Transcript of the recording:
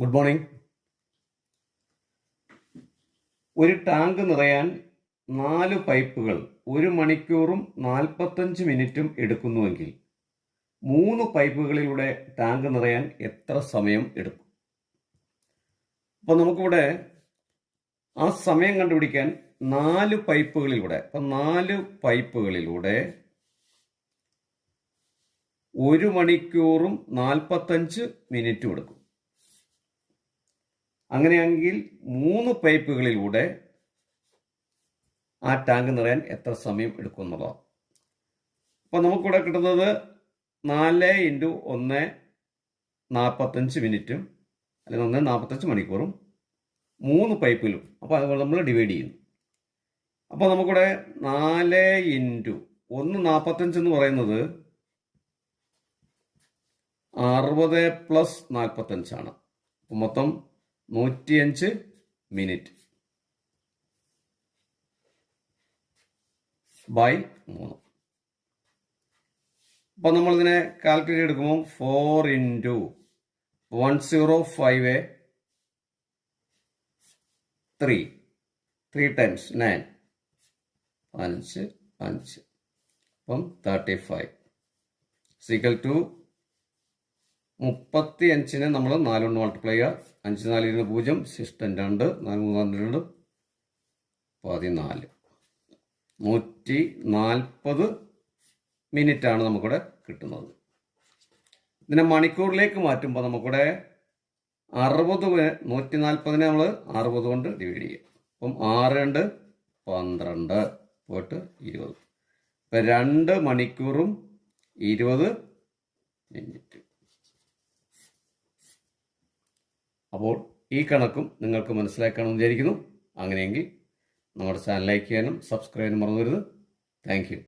Good morning. ഒരു tank നിറയാൻ 4 പൈപ്പുകൾ 1 മണിക്കൂറും 45 മിനിറ്റും എടുക്കുന്നുവെങ്കിൽ 3 പൈപ്പുകളിലൂടെ ടാങ്ക് നിറയാൻ എത്ര സമയം എടുക്കും? അപ്പോൾ നമുക്കിവിടെ ആ സമയം കണ്ടുപിടിക്കാൻ 4 പൈപ്പുകളിലൂടെ 1 മണിക്കൂറും 45 മിനിറ്റും എടുക്കും. അങ്ങനെയാണെങ്കിൽ 3 പൈപ്പുകളിലൂടെ ആ ടാങ്ക് നിറയാൻ എത്ര സമയം എടുക്കും എന്നുള്ളതാണ്. അപ്പോൾ നമുക്കിവിടെ കിട്ടുന്നത് 4 × 1 45 മിനിറ്റും അല്ലെങ്കിൽ 1 45 മണിക്കൂറും 3 പൈപ്പിലും. അപ്പോൾ അതുപോലെ നമ്മൾ ഡിവൈഡ് ചെയ്യുന്നു. അപ്പോൾ നമുക്കിവിടെ 4 × 1 45 എന്ന് പറയുന്നത് 60 + 45 ആണ്. മൊത്തം 105 മിനിറ്റ് ബൈ 3. അപ്പോൾ നമ്മളിതിനെ കാൽക്കുലേറ്റ് എടുക്കുമ്പോൾ 4 × 105 3 ടൈംസ് 9 5 5 അപ്പം 35 ഈക്വൽ ടു 35നെ നമ്മൾ 4 കൊണ്ട് മൾട്ടിപ്ലൈ ചെയ്യുക. 5 4 0 6 2 4 3 2 14 140 മിനിറ്റാണ് നമുക്കിവിടെ കിട്ടുന്നത്. ഇതിനെ മണിക്കൂറിലേക്ക് മാറ്റുമ്പോൾ നമുക്കിവിടെ 60 140നെ നമ്മൾ 60 കൊണ്ട് ഡിവൈഡ് ചെയ്യുക. അപ്പം 6 2 12 പോയിട്ട് 20. ഇപ്പം 2 മണിക്കൂറും 20 മിനിറ്റ്. അപ്പോൾ ഈ കണക്കും നിങ്ങൾക്ക് മനസ്സിലാക്കാമെന്ന് വിചാരിക്കുന്നു. അങ്ങനെയെങ്കിൽ നമ്മുടെ ചാനൽ ലൈക്ക് ചെയ്യാനും സബ്സ്ക്രൈബ് ചെയ്യാനും മറന്നു വരുത്. Thank you.